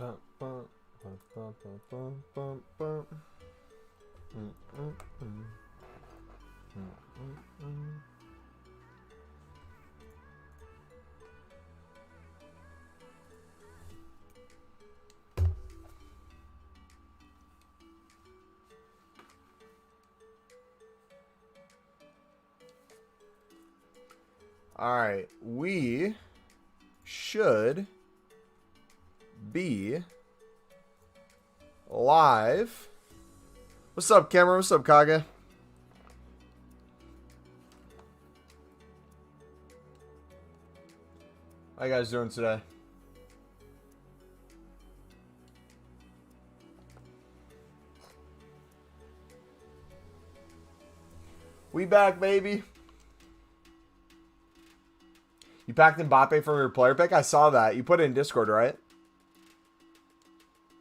All right, we should be live. What's up, Cameron? What's up, Kage? How you guys doing today? We back, baby. You packed Mbappe from your player pick? I saw that. You put it in Discord, right?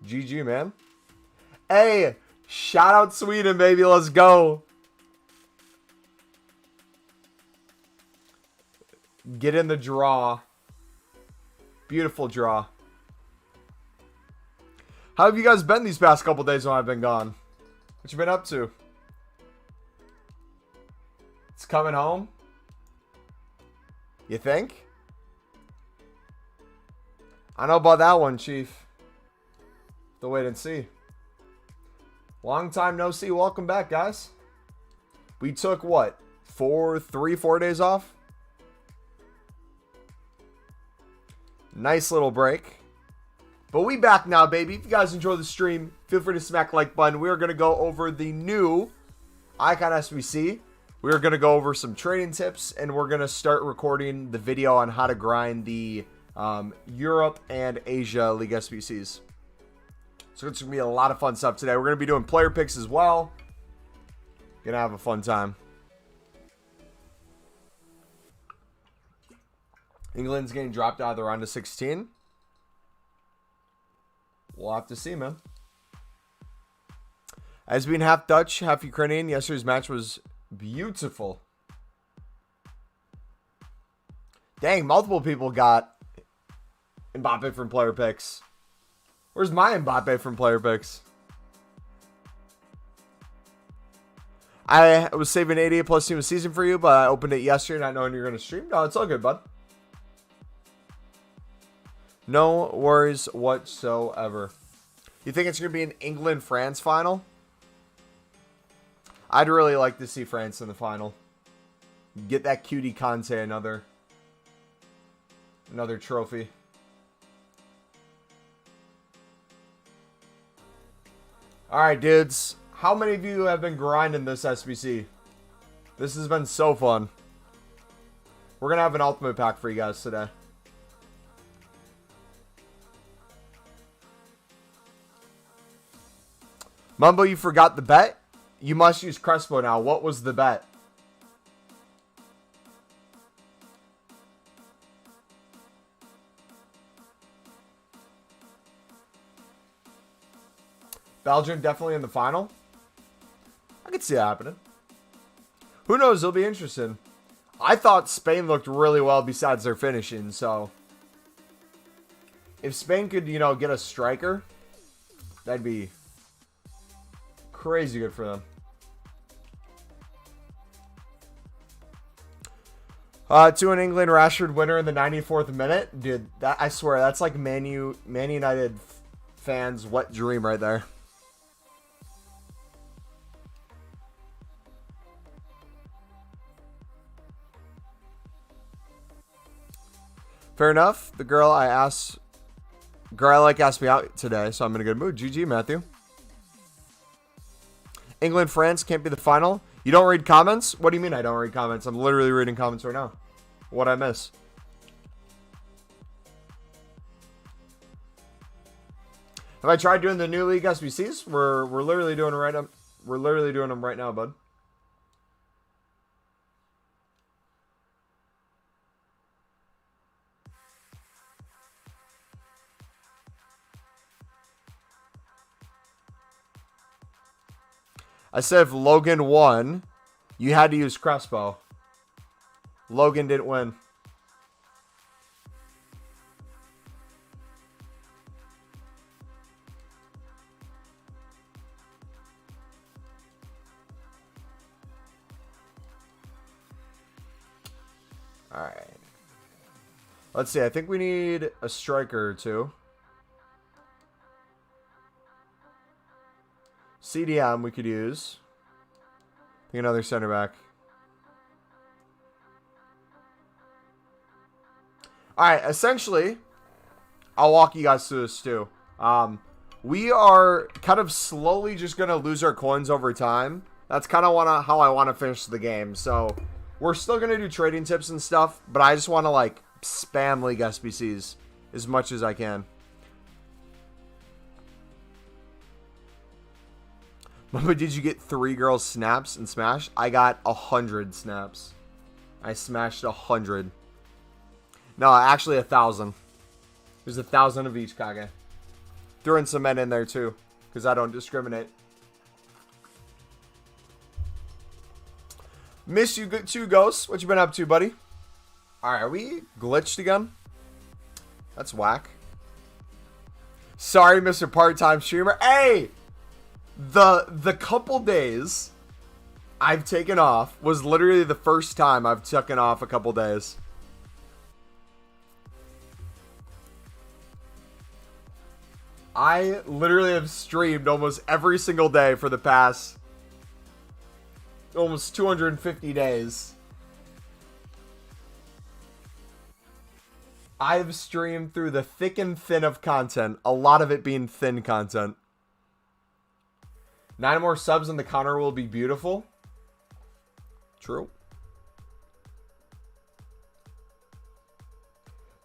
GG, man. Hey, shout out Sweden, baby. Let's go. Get in the draw. Beautiful draw. How have you guys been these past couple days when I've been gone? What you been up to? It's coming home? You think? I know about that one, Chief. The wait and see. Long time no see. Welcome back, guys. We took what? 4 days off? Nice little break. But we back now, baby. If you guys enjoy the stream, feel free to smack the like button. We are going to go over the new Icon SBC. We're going to go over some trading tips, and we're going to start recording the video on how to grind the Europe and Asia League SBCs. So it's going to be a lot of fun stuff today. We're going to be doing player picks as well. Going to have a fun time. England's getting dropped out of the round of 16. We'll have to see, man. As being half Dutch, half Ukrainian, yesterday's match was beautiful. Dang, multiple people got Mbappe from player picks. Where's my Mbappe from player picks? I was saving 88 plus team a season for you, but I opened it yesterday not knowing you're going to stream. No, it's all good, bud. No worries whatsoever. You think it's going to be an England-France final? I'd really like to see France in the final. Get that cutie Conte another trophy. Alright, dudes. How many of you have been grinding this SBC? This has been so fun. We're going to have an ultimate pack for you guys today. Mumbo, you forgot the bet? You must use Crespo now. What was the bet? Belgium definitely in the final. I could see that happening. Who knows? It'll be interesting. I thought Spain looked really well besides their finishing. So if Spain could, you know, get a striker, that'd be crazy good for them. 2 England, Rashford winner in the 94th minute. Dude, that, I swear, that's like Man United fans' wet dream right there. Fair enough. The girl I like asked me out today, so I'm in a good mood. GG, Matthew. England, France can't be the final. You don't read comments? What do you mean I don't read comments? I'm literally reading comments right now. What'd I miss? Have I tried doing the new league SBCs? We're literally doing it right now. We're literally doing them right now, bud. I said if Logan won, you had to use Crespo. Logan didn't win. Let's see. I think we need a striker or two. CDM we could use. I think another center back. Alright, essentially, I'll walk you guys through this too. We are kind of slowly just going to lose our coins over time. That's kind of how I want to finish the game. So, we're still going to do trading tips and stuff, but I just want to, like, spam League SBCs as much as I can. Mama, did you get 3 girls snaps and smash? I got 100 snaps. I smashed 100. No, actually 1,000. There's 1,000 of each, Kage. Threw in some men in there too, because I don't discriminate. Miss you too, Ghosts. What you been up to, buddy? Alright, are we glitched again? That's whack. Sorry, Mr. Part-Time Streamer. Hey! The couple days I've taken off was literally the first time I've taken off a couple days. I literally have streamed almost every single day for the past almost 250 days. I've streamed through the thick and thin of content, a lot of it being thin content. 9 more subs and the counter will be beautiful. True.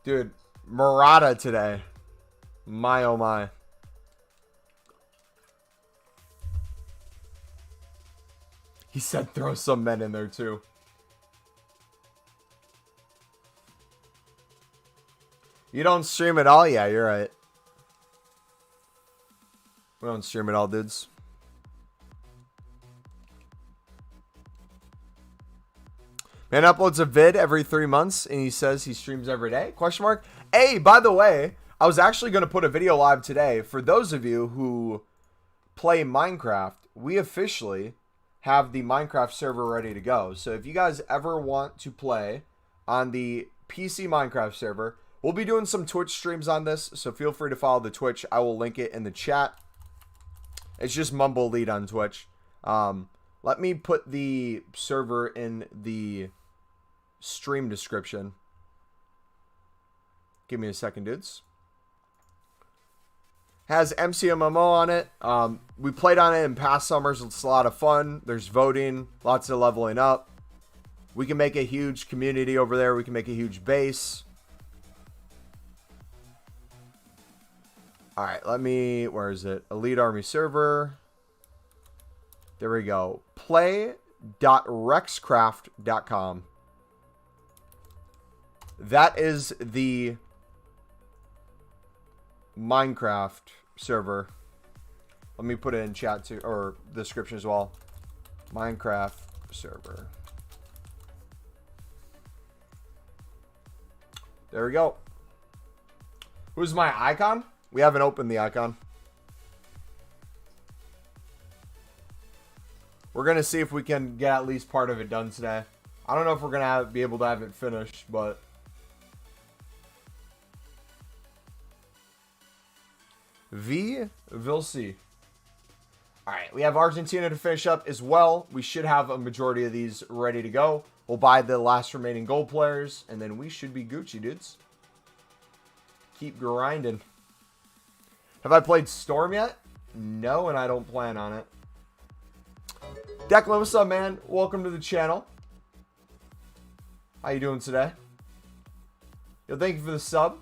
Dude, Murata today. My oh my. He said throw some men in there too. You don't stream at all? Yeah, you're right. We don't stream at all, dudes. Man uploads a vid every 3 months, and he says he streams every day? Question mark. Hey, by the way, I was actually going to put a video live today. For those of you who play Minecraft, we officially have the Minecraft server ready to go. So if you guys ever want to play on the PC Minecraft server, we'll be doing some Twitch streams on this, so feel free to follow the Twitch. I will link it in the chat. It's just MumboElite on Twitch. Let me put the server in the stream description. Give me a second, dudes. Has MCMMO on it. We played on it in past summers. It's a lot of fun. There's voting, lots of leveling up. We can make a huge community over there. We can make a huge base. All right, where is it? Elite Army server. There we go. Play.rexcraft.com. That is the Minecraft server. Let me put it in chat too, or the description as well. Minecraft server. There we go. Who's my icon? We haven't opened the icon. We're going to see if we can get at least part of it done today. I don't know if we're going to be able to have it finished, but... We'll see. Alright, we have Argentina to finish up as well. We should have a majority of these ready to go. We'll buy the last remaining gold players, and then we should be Gucci, dudes. Keep grinding. Have I played Storm yet? No, and I don't plan on it. Declan, what's up, man? Welcome to the channel. How you doing today? Yo, thank you for the sub.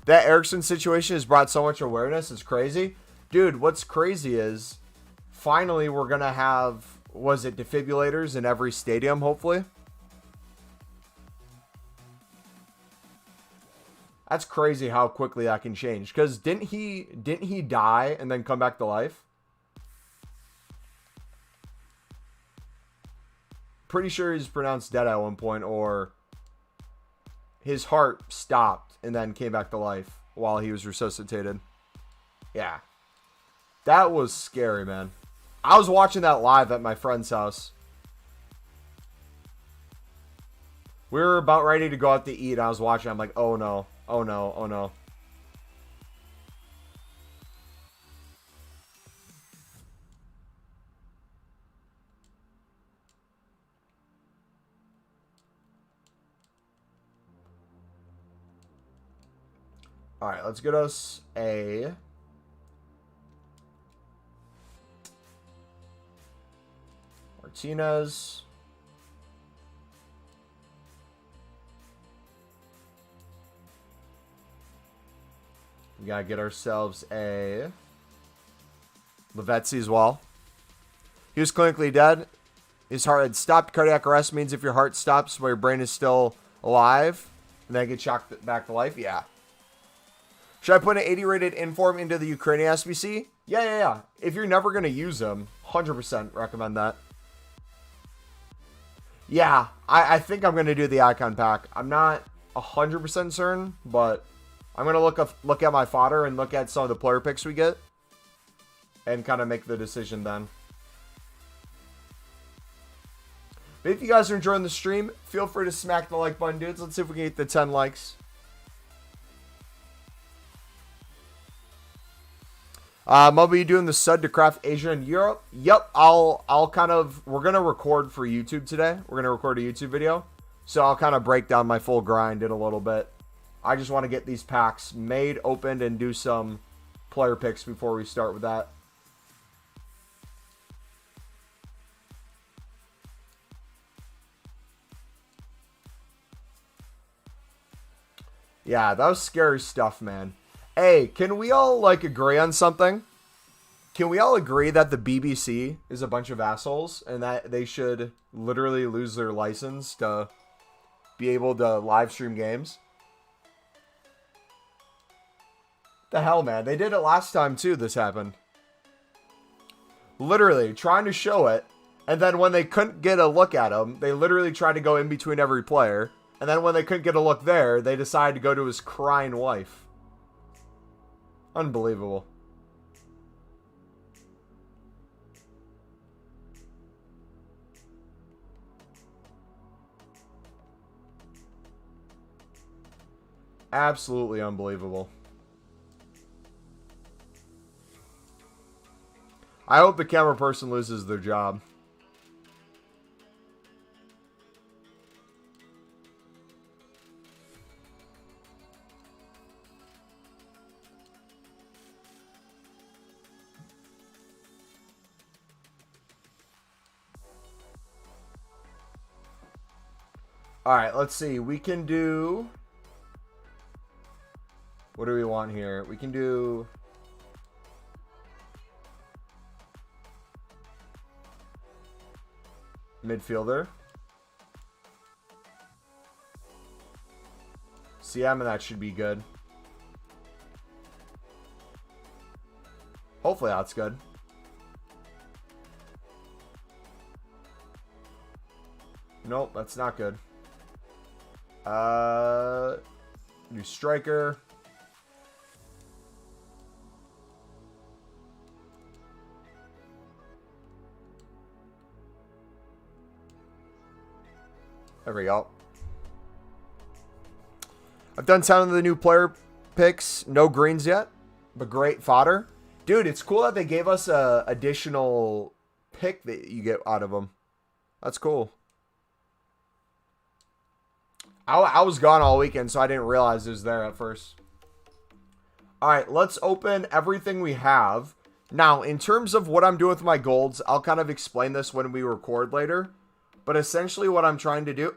That Erickson situation has brought so much awareness. It's crazy. Dude, what's crazy is finally we're going to have, was it defibrillators in every stadium, hopefully? That's crazy how quickly that can change. Because didn't he die and then come back to life? Pretty sure he's pronounced dead at one point, or his heart stopped and then came back to life while he was resuscitated. Yeah. That was scary, man. I was watching that live at my friend's house. We were about ready to go out to eat. I was watching. I'm like, oh no. Oh no. Oh no. All right, let's get us a Martinez. We gotta get ourselves a Lavezzi as well. He was clinically dead. His heart had stopped. Cardiac arrest means if your heart stops while your brain is still alive, and then get shocked back to life. Yeah. Should I put an 80 rated inform into the Ukrainian SBC? Yeah. If you're never going to use them, 100% recommend that. Yeah, I think I'm going to do the icon pack. I'm not 100% certain, but I'm going to look at my fodder and look at some of the player picks we get and kind of make the decision then. But if you guys are enjoying the stream, feel free to smack the like button, dudes. Let's see if we can get the 10 likes. Mumbo, you doing the Sud to Craft Asia and Europe? Yep, we're going to record for YouTube today. We're going to record a YouTube video. So I'll kind of break down my full grind in a little bit. I just want to get these packs made, opened, and do some player picks before we start with that. Yeah, that was scary stuff, man. Hey, can we all, agree on something? Can we all agree that the BBC is a bunch of assholes and that they should literally lose their license to be able to live stream games? The hell, man. They did it last time, too, this happened. Literally, trying to show it, and then when they couldn't get a look at him, they literally tried to go in between every player, and then when they couldn't get a look there, they decided to go to his crying wife. Unbelievable. Absolutely unbelievable. I hope the camera person loses their job. All right, let's see. We can do... What do we want here? We can do... midfielder. CM, and that should be good. Hopefully that's good. Nope, that's not good. New striker. There we go. I've done some of the new player picks. No greens yet, but great fodder. Dude, it's cool that they gave us a additional pick that you get out of them. That's cool. I was gone all weekend, so I didn't realize it was there at first. All right, let's open everything we have. Now, in terms of what I'm doing with my golds, I'll kind of explain this when we record later. But essentially what I'm trying to do...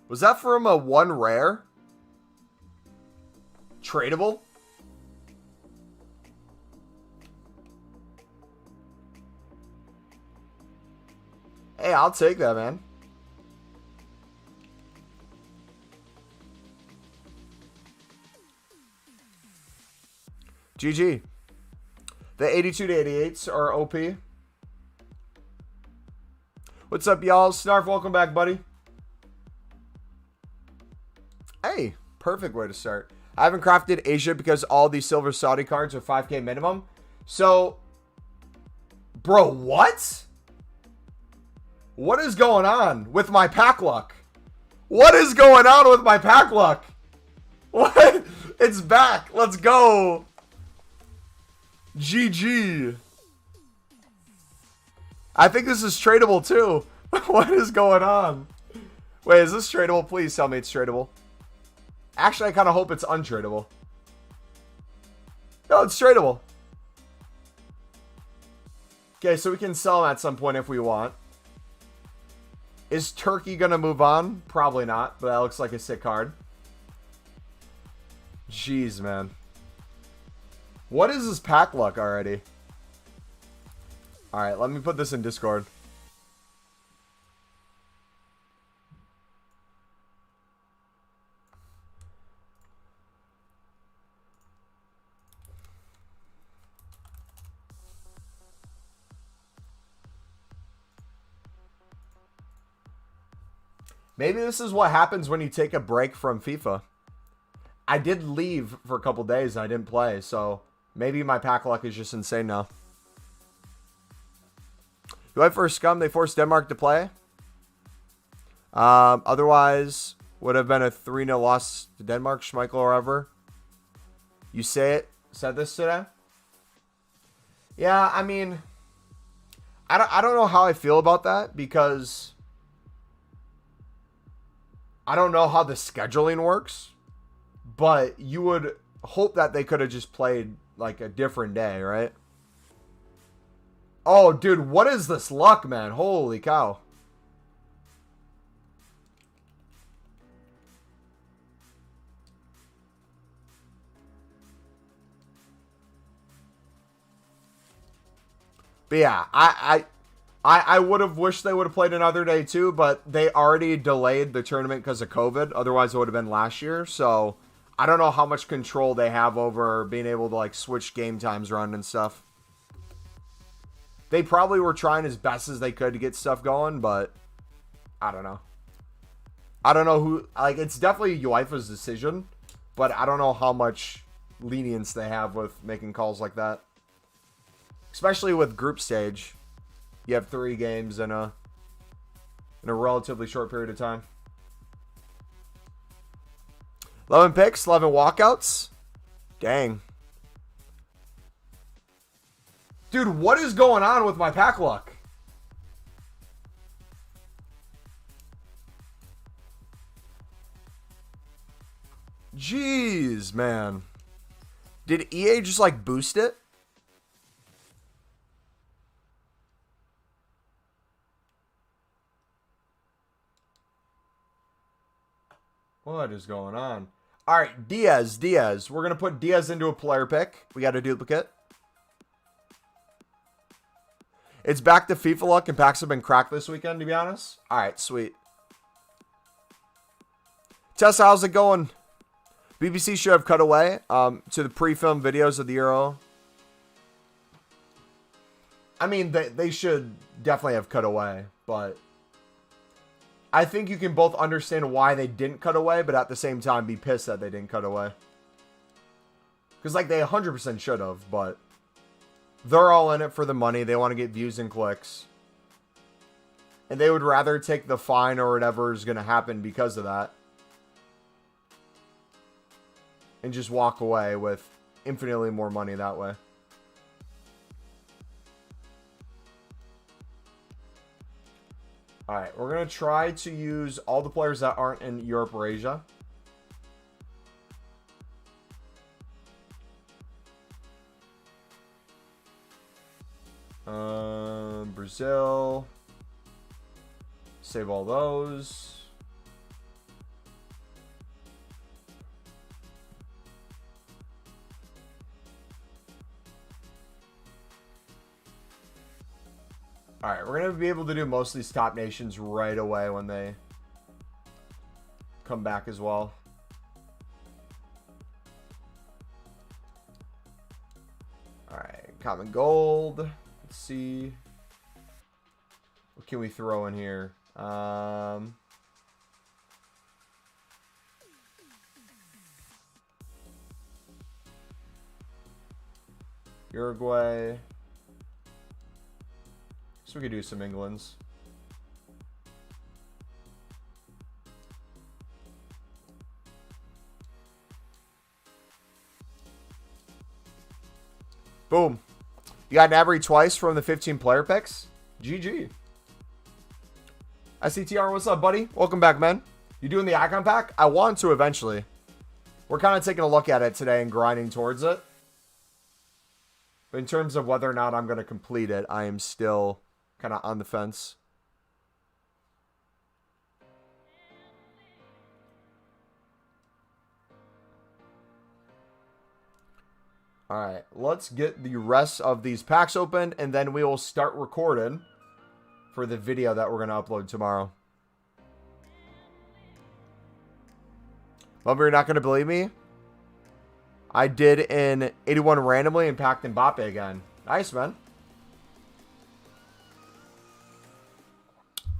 Was that from a 1 rare? Tradable? Hey, I'll take that, man. GG. The 82 to 88s are OP. What's up, y'all? Snarf, welcome back, buddy. Hey, perfect way to start. I haven't crafted Asia because all these silver Saudi cards are 5k minimum. So, bro, what? What is going on with my pack luck? What is going on with my pack luck? What? It's back. Let's go. GG. I think this is tradable too. What is going on? Wait, is this tradable? Please tell me it's tradable. Actually, I kind of hope it's untradeable. No, it's tradable. Okay, so we can sell them at some point if we want. Is Turkey going to move on? Probably not, but that looks like a sick card. Jeez, man. What is this pack luck already? Alright, let me put this in Discord. Maybe this is what happens when you take a break from FIFA. I did leave for a couple days and I didn't play, so maybe my pack luck is just insane now. UI for Scum, they forced Denmark to play. Otherwise, would have been a 3-0 loss to Denmark, Schmeichel or whatever. You said this today? Yeah, I mean, I don't know how I feel about that because I don't know how the scheduling works, but you would hope that they could have just played like a different day, right? Oh, dude, what is this luck, man? Holy cow. But yeah, I would have wished they would have played another day too, but they already delayed the tournament because of COVID. Otherwise, it would have been last year. So I don't know how much control they have over being able to like switch game times around and stuff. They probably were trying as best as they could to get stuff going, but I don't know. I don't know who, like, it's definitely UEFA's decision, but I don't know how much lenience they have with making calls like that. Especially with group stage. You have 3 games in a relatively short period of time. 11 picks, 11 walkouts. Dang. Dude, what is going on with my pack luck? Jeez, man. Did EA just like boost it? What is going on? All right, Diaz. We're going to put Diaz into a player pick. We got a duplicate. It's back to FIFA luck, and packs have been cracked this weekend, to be honest. All right, sweet. Tessa, how's it going? BBC should have cut away to the pre-film videos of the Euro. I mean, they should definitely have cut away, but I think you can both understand why they didn't cut away, but at the same time be pissed that they didn't cut away. Because, like, they 100% should have, but they're all in it for the money. They want to get views and clicks. And they would rather take the fine or whatever is going to happen because of that. And just walk away with infinitely more money that way. Alright, we're going to try to use all the players that aren't in Europe or Asia. Brazil. Save all those. Alright, we're going to be able to do most of these top nations right away when they come back as well. Alright, common gold. Let's see. What can we throw in here? Uruguay. So we could do some Englands. Boom. You got an average twice from the 15 player picks. GG. SCTR, what's up, buddy? Welcome back, man. You doing the icon pack? I want to eventually. We're kind of taking a look at it today and grinding towards it. But in terms of whether or not I'm going to complete it, I am still kind of on the fence. All right, let's get the rest of these packs open, and then we will start recording for the video that we're going to upload tomorrow. Mumbo, you're not going to believe me? I did in 81 randomly and packed Mbappe again. Nice, man.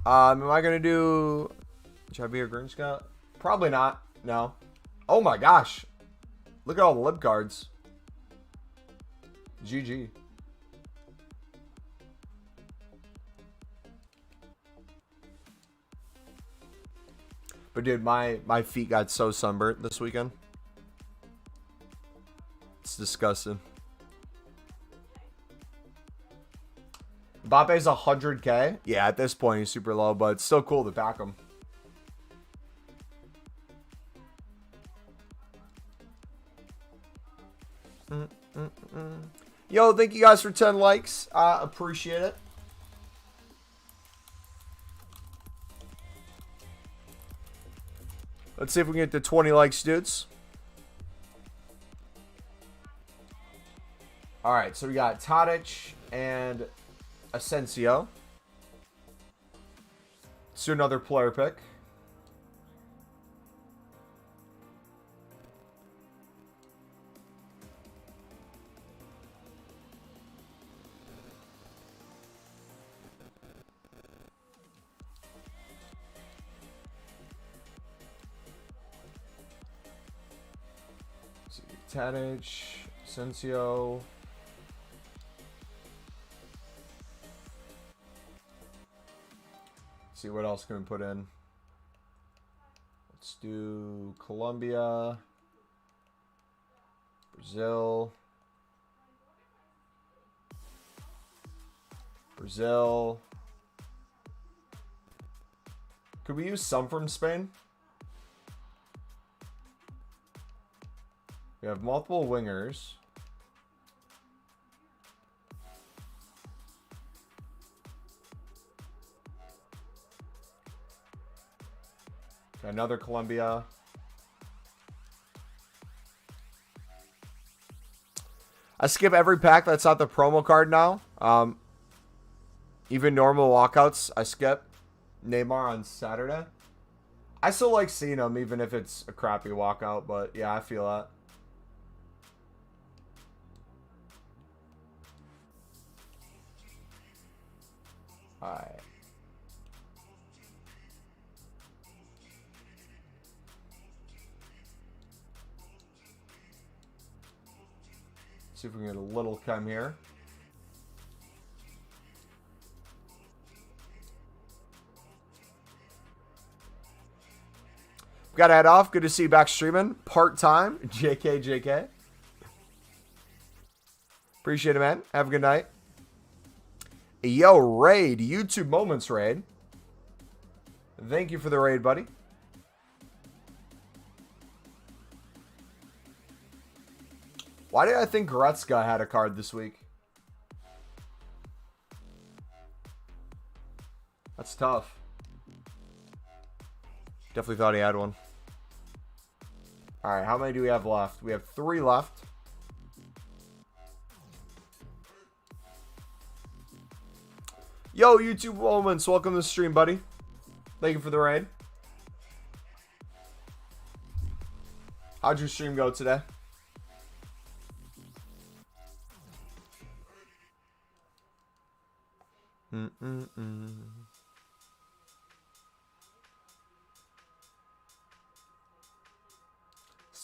Am I going to do... Should I be a Green Scout? Probably not. No. Oh my gosh. Look at all the lib cards. GG. But dude, my feet got so sunburnt this weekend. It's disgusting. Mbappe's 100K. Yeah, at this point he's super low, but it's still cool to pack him. Yo, thank you guys for 10 likes. Appreciate it. Let's see if we can get to 20 likes, dudes. All right, so we got Tadic and Asensio. Let's do another player pick. Tadic, Asensio. See what else can we put in. Let's do Colombia, Brazil, Could we use some from Spain? We have multiple wingers. Another Colombia. I skip every pack that's not the promo card now. Even normal walkouts, I skip. Neymar on Saturday. I still like seeing him, even if it's a crappy walkout, but yeah, I feel that. Alright. See if we can get a little chem here. Got to head off. Good to see you back streaming. Part-time. JK. Appreciate it, man. Have a good night. Yo, Raid. YouTube Moments Raid. Thank you for the raid, buddy. Why did I think Goretzka had a card this week? That's tough. Definitely thought he had one. All right, how many do we have left? We have 3 left. Yo, YouTube Moments. Welcome to the stream, buddy. Thank you for the raid. How'd your stream go today?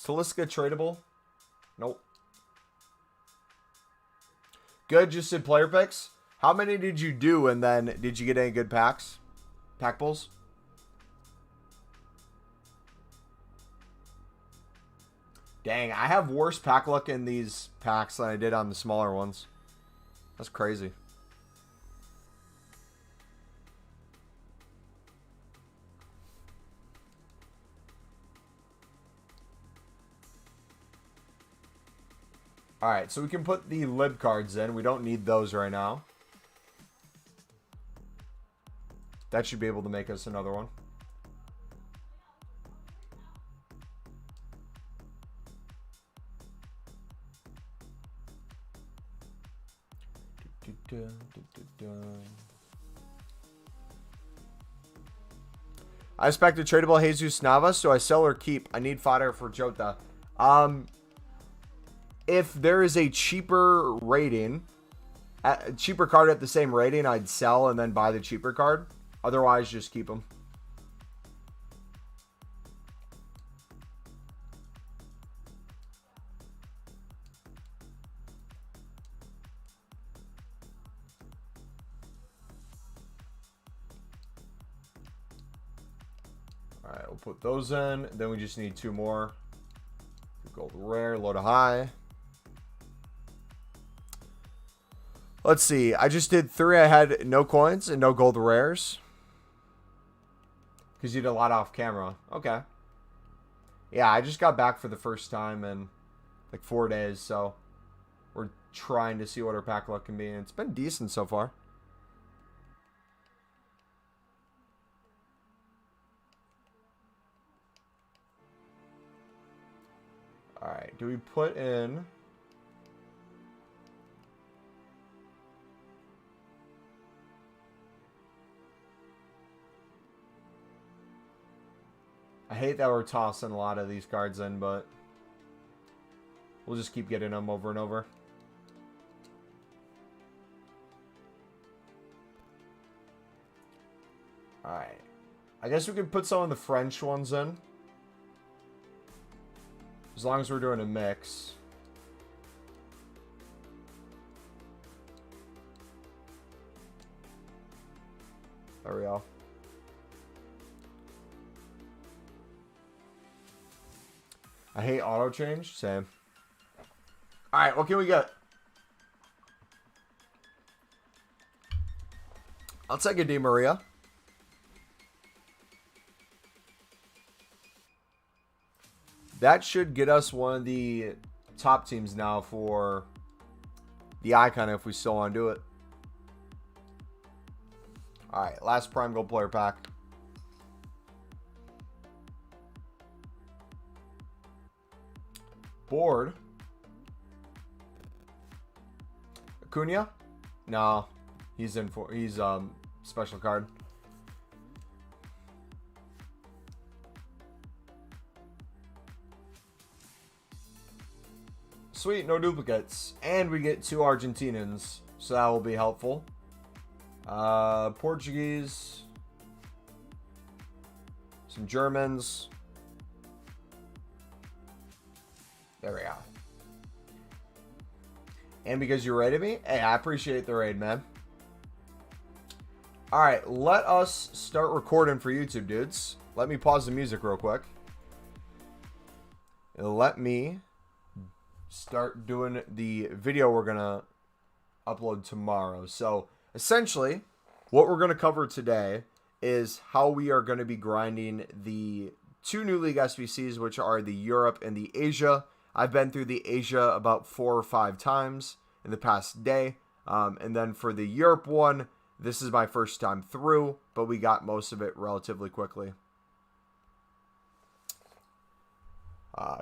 Talisca tradable? Nope. Good, just did player picks. How many did you do, and then did you get any good packs? Pack pulls? Dang, I have worse pack luck in these packs than I did on the smaller ones. That's crazy. Alright, so we can put the lib cards in. We don't need those right now. That should be able to make us another one. I expect a tradable Jesus Navas. Do I sell or keep? I need fodder for Jota. If there is a cheaper rating, a cheaper card at the same rating, I'd sell and then buy the cheaper card. Otherwise, just keep them. Alright, we'll put those in. Then we just need 2 more. Gold rare, low to high. Let's see. I just did 3. I had no coins and no gold rares. Because you did a lot off camera. Okay. Yeah, I just got back for the first time in like 4 days. So we're trying to see what our pack luck can be. And it's been decent so far. Alright, do we put in... I hate that we're tossing a lot of these cards in, but we'll just keep getting them over and over. Alright. I guess we could put some of the French ones in. As long as we're doing a mix. There we go. I hate auto change. Same. Alright, what can we get? I'll take a Di Maria. That should get us one of the top teams now for the icon if we still want to do it. Alright, last Prime Gold player pack. Board. Acuna? No. He's special card. Sweet, no duplicates. And we get 2 Argentinians. So that will be helpful. Portuguese. Some Germans. There we go. And because you raided me, hey, I appreciate the raid, man. Alright, let us start recording for YouTube, dudes. Let me pause the music real quick. And let me start doing the video we're going to upload tomorrow. So, essentially, what we're going to cover today is how we are going to be grinding the 2 new League SBCs, which are the Europe and the Asia. I've been through the Asia about 4 or 5 times in the past day. And then for the Europe one, this is my first time through, but we got most of it relatively quickly.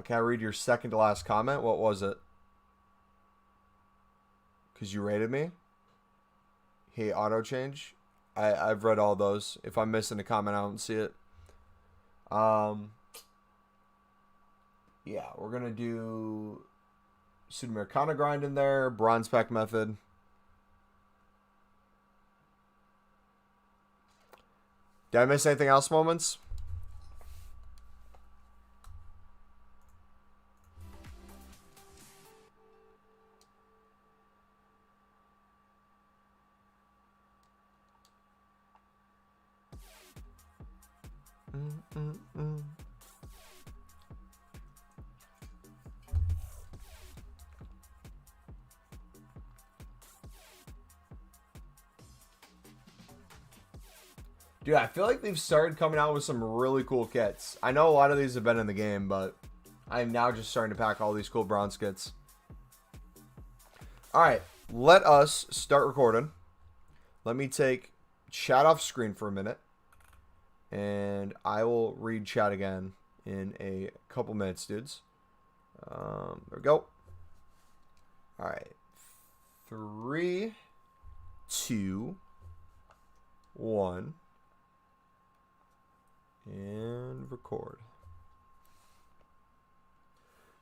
Can I read your second to last comment? What was it? Because you rated me? Hey, auto change? I've read all those. If I'm missing a comment, I don't see it. Yeah, we're going to do Sudamericana grind in there. Bronze pack method. Did I miss anything else, Moments? Dude, I feel like they've started coming out with some really cool kits. I know a lot of these have been in the game, but I'm now just starting to pack all these cool bronze kits. Alright, let us start recording. Let me take chat off screen for a minute. And I will read chat again in a couple minutes, dudes. There we go. Alright. 3, 2, 1. And record.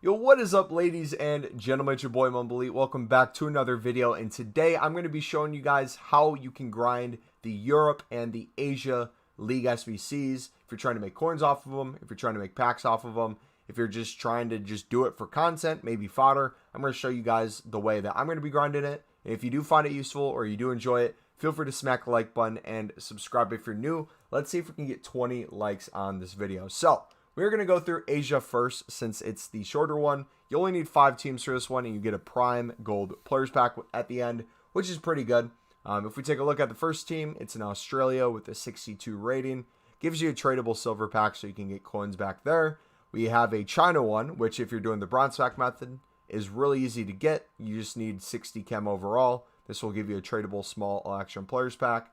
Yo, what is up, ladies and gentlemen? It's your boy MumboElite. Welcome back to another video. And today I'm going to be showing you guys how you can grind the Europe and the Asia League SBCs. If you're trying to make coins off of them, if you're trying to make packs off of them, if you're just trying to do it for content, maybe fodder, I'm going to show you guys the way that I'm going to be grinding it. And if you do find it useful or you do enjoy it, feel free to smack the like button and subscribe if you're new. Let's see if we can get 20 likes on this video. So we're going to go through Asia first since it's the shorter one. You only need 5 teams for this one, and you get a prime gold players pack at the end, which is pretty good. If we take a look at the first team, it's in Australia with a 62 rating. Gives you a tradable silver pack so you can get coins back there. We have a China one, which if you're doing the bronze pack method, is really easy to get. You just need 60 chem overall. This will give you a tradable small election players pack.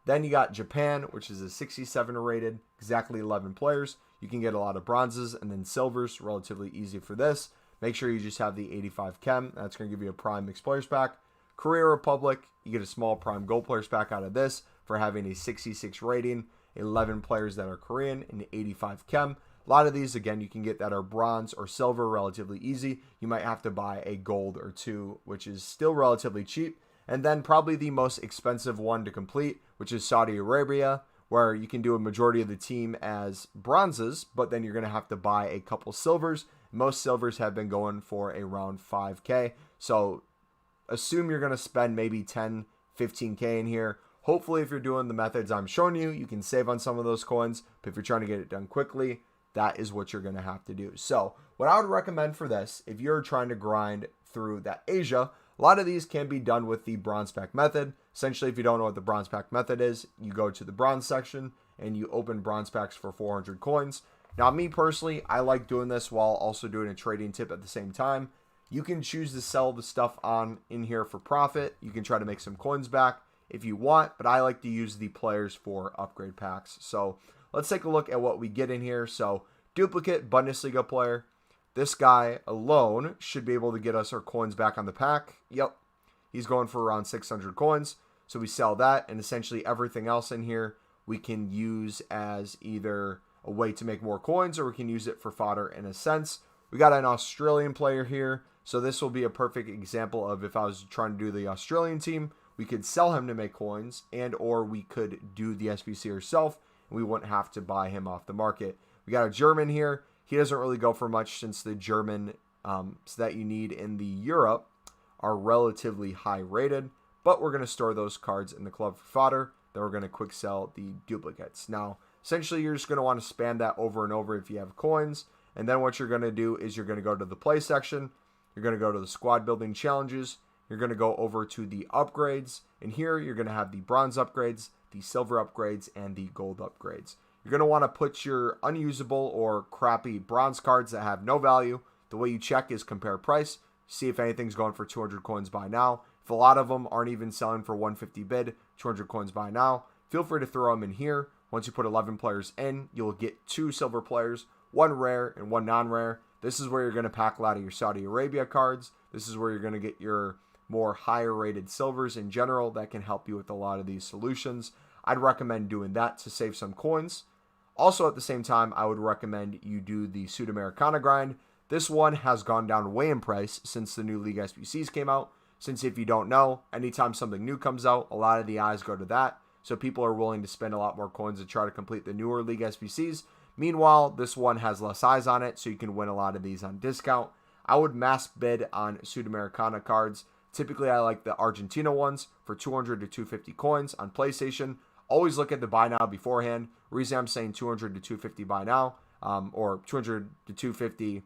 Then you got Japan, which is a 67 rated, exactly 11 players. You can get a lot of bronzes and then silvers, relatively easy for this. Make sure you just have the 85 chem. That's going to give you a prime mixed players pack. Korea Republic, you get a small prime gold players pack out of this for having a 66 rating, 11 players that are Korean, and 85 chem. A lot of these, again, you can get that are bronze or silver, relatively easy. You might have to buy a gold or 2, which is still relatively cheap. And then probably the most expensive one to complete, which is Saudi Arabia, where you can do a majority of the team as bronzes, but then you're going to have to buy a couple silvers. Most silvers have been going for around 5K. So assume you're going to spend maybe 10, 15K in here. Hopefully, if you're doing the methods I'm showing you, you can save on some of those coins. But if you're trying to get it done quickly, that is what you're going to have to do. So what I would recommend for this, if you're trying to grind through that Asia, a lot of these can be done with the bronze pack method. Essentially, if you don't know what the bronze pack method is, you go to the bronze section and you open bronze packs for 400 coins. Now, me personally, I like doing this while also doing a trading tip at the same time. You can choose to sell the stuff on in here for profit. You can try to make some coins back if you want, but I like to use the players for upgrade packs. So let's take a look at what we get in here. So duplicate Bundesliga player. This guy alone should be able to get us our coins back on the pack. Yep. He's going for around 600 coins. So we sell that, and essentially everything else in here we can use as either a way to make more coins or we can use it for fodder in a sense. We got an Australian player here. So this will be a perfect example of if I was trying to do the Australian team, we could sell him to make coins, and or we could do the SBC ourselves and we wouldn't have to buy him off the market. We got a German here. He doesn't really go for much since the German that you need in the Europe are relatively high rated, but we're going to store those cards in the club for fodder. Then we're going to quick sell the duplicates. Now, essentially, you're just going to want to spam that over and over if you have coins. And then what you're going to do is you're going to go to the play section. You're going to go to the squad building challenges. You're going to go over to the upgrades. And here you're going to have the bronze upgrades, the silver upgrades, and the gold upgrades. You're going to want to put your unusable or crappy bronze cards that have no value. The way you check is compare price. See if anything's going for 200 coins by now. If a lot of them aren't even selling for 150 bid, 200 coins by now, feel free to throw them in here. Once you put 11 players in, you'll get 2 silver players, 1 rare and 1 non-rare. This is where you're going to pack a lot of your Saudi Arabia cards. This is where you're going to get your more higher rated silvers in general that can help you with a lot of these solutions. I'd recommend doing that to save some coins. Also, at the same time, I would recommend you do the Sudamericana grind. This one has gone down way in price since the new League SBCs came out. Since if you don't know, anytime something new comes out, a lot of the eyes go to that. So people are willing to spend a lot more coins to try to complete the newer League SBCs. Meanwhile, this one has less eyes on it, so you can win a lot of these on discount. I would mass bid on Sudamericana cards. Typically, I like the Argentina ones for 200 to 250 coins on PlayStation. always look at the buy now beforehand. Reason I'm saying 200 to 250 buy now, or 200 to 250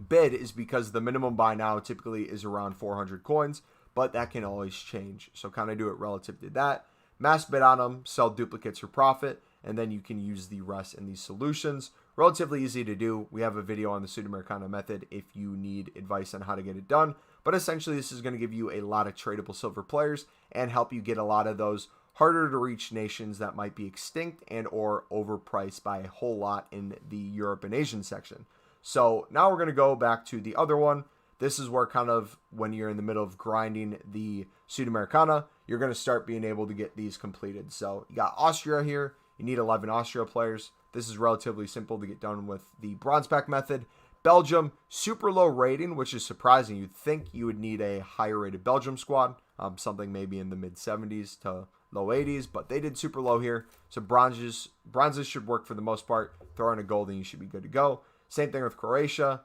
bid, is because the minimum buy now typically is around 400 coins, but that can always change. So kind of do it relative to that. Mass bid on them, sell duplicates for profit, and then you can use the rest in these solutions. Relatively easy to do. We have a video on the Sudamericana method if you need advice on how to get it done. But essentially, this is going to give you a lot of tradable silver players and help you get a lot of those harder to reach nations that might be extinct and or overpriced by a whole lot in the Europe and Asian section. So now we're going to go back to the other one. This is where kind of when you're in the middle of grinding the Sudamericana, you're going to start being able to get these completed. So you got Austria here. You need 11 Austria players. This is relatively simple to get done with the bronze pack method. Belgium, super low rating, which is surprising. You'd think you would need a higher rated Belgium squad, something maybe in the mid 70s to low 80s, but they did super low here. So bronzes should work for the most part. Throw in a gold and you should be good to go. Same thing with Croatia,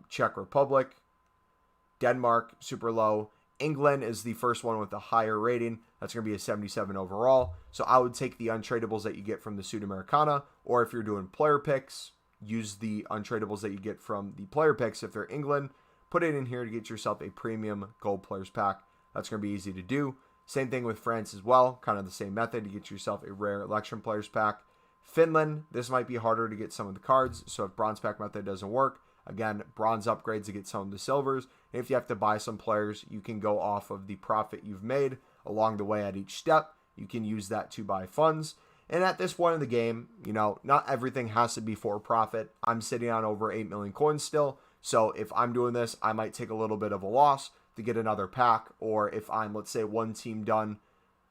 Czech Republic, Denmark, super low. England is the first one with the higher rating. That's going to be a 77 overall. So I would take the untradables that you get from the Sudamericana, or if you're doing player picks, use the untradables that you get from the player picks if they're England. Put it in here to get yourself a premium gold players pack. That's going to be easy to do. Same thing with France as well. Kind of the same method to get yourself a rare election players pack. Finland, this might be harder to get some of the cards. So if bronze pack method doesn't work, again, bronze upgrades to get some of the silvers. And if you have to buy some players, you can go off of the profit you've made along the way at each step. You can use that to buy funds. And at this point in the game, you know, not everything has to be for profit. I'm sitting on over 8 million coins still. So if I'm doing this, I might take a little bit of a loss to get another pack. Or if I'm, let's say, one team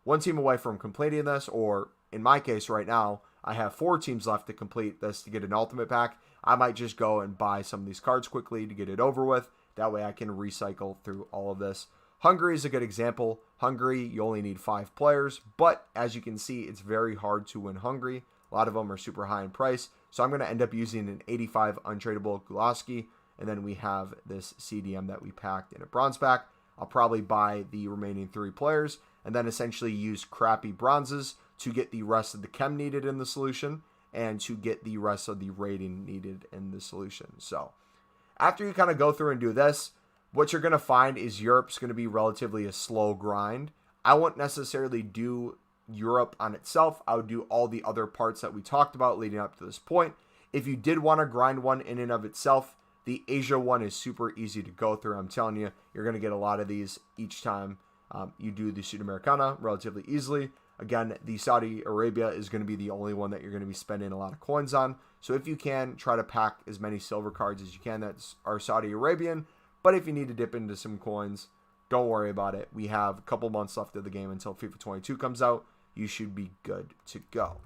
away from completing this, or in my case right now, I have 4 teams left to complete this to get an ultimate pack. I might just go and buy some of these cards quickly to get it over with. That way I can recycle through all of this. Hungary is a good example. Hungary, you only need 5 players, but as you can see, it's very hard to win Hungary. A lot of them are super high in price. So I'm going to end up using an 85 untradeable Gulaski, and then we have this CDM that we packed in a bronze pack. I'll probably buy the remaining 3 players, and then essentially use crappy bronzes to get the rest of the chem needed in the solution, and to get the rest of the rating needed in the solution. So after you kind of go through and do this, what you're going to find is Europe's going to be relatively a slow grind. I won't necessarily do Europe on itself. I would do all the other parts that we talked about leading up to this point. If you did want to grind one in and of itself, the Asia one is super easy to go through. I'm telling you, you're going to get a lot of these each time you do the Sudamericana relatively easily. Again, the Saudi Arabia is going to be the only one that you're going to be spending a lot of coins on. So if you can, try to pack as many silver cards as you can that are Saudi Arabian. But if you need to dip into some coins, don't worry about it. We have a couple months left of the game until FIFA 22 comes out. You should be good to go.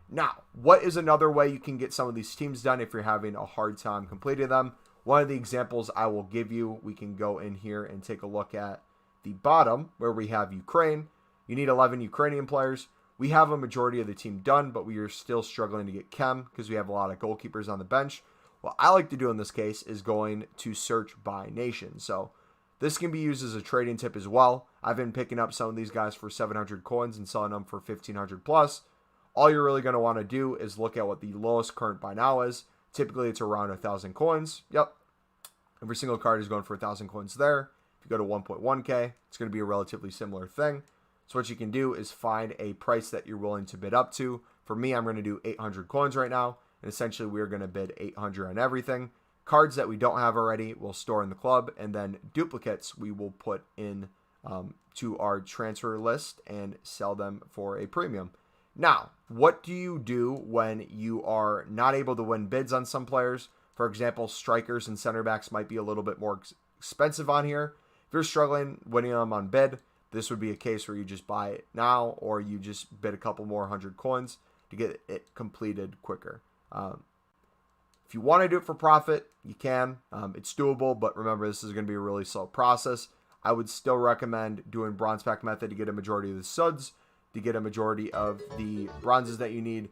Now, what is another way you can get some of these teams done if you're having a hard time completing them? One of the examples I will give you, we can go in here and take a look at the bottom where we have Ukraine. You need 11 Ukrainian players. We have a majority of the team done, but we are still struggling to get chem because we have a lot of goalkeepers on the bench. What I like to do in this case is going to search by nation. So this can be used as a trading tip as well. I've been picking up some of these guys for 700 coins and selling them for 1,500 plus. All you're really going to want to do is look at what the lowest current buy now is. Typically, it's around 1,000 coins. Yep. Every single card is going for 1,000 coins there. If you go to 1.1K, it's going to be a relatively similar thing. So what you can do is find a price that you're willing to bid up to. For me, I'm going to do 800 coins right now. And essentially, we're going to bid 800 on everything. Cards that we don't have already, we'll store in the club. And then duplicates, we will put in to our transfer list and sell them for a premium. Now, what do you do when you are not able to win bids on some players? For example, strikers and center backs might be a little bit more expensive on here. If you're struggling winning them on bid, this would be a case where you just buy it now, or you just bid a couple more 100 coins to get it completed quicker. If you want to do it for profit, you can. It's doable, but remember, this is going to be a really slow process. I would still recommend doing bronze pack method to get a majority of the suds, to get a majority of the bronzes that you need.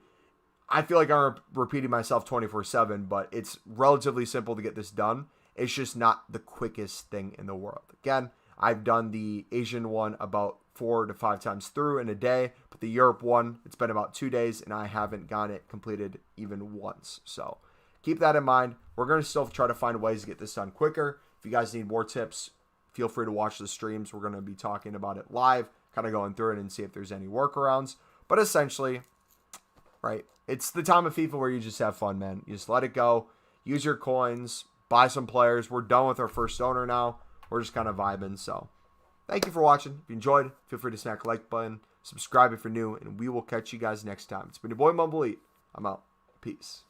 I feel like I'm repeating myself 24/7, but it's relatively simple to get this done. It's just not the quickest thing in the world. Again, I've done the Asian one about 4 to 5 times through in a day. But the Europe one, it's been about 2 days, and I haven't gotten it completed even once. So keep that in mind. We're going to still try to find ways to get this done quicker. If you guys need more tips, feel free to watch the streams. We're going to be talking about it live, kind of going through it and see if there's any workarounds. But essentially, right, it's the time of FIFA where you just have fun, man. You just let it go. Use your coins. Buy some players. We're done with our first owner now. We're just kind of vibing. So thank you for watching. If you enjoyed, feel free to smack the like button. Subscribe if you're new. And we will catch you guys next time. It's been your boy MumboElite. I'm out. Peace.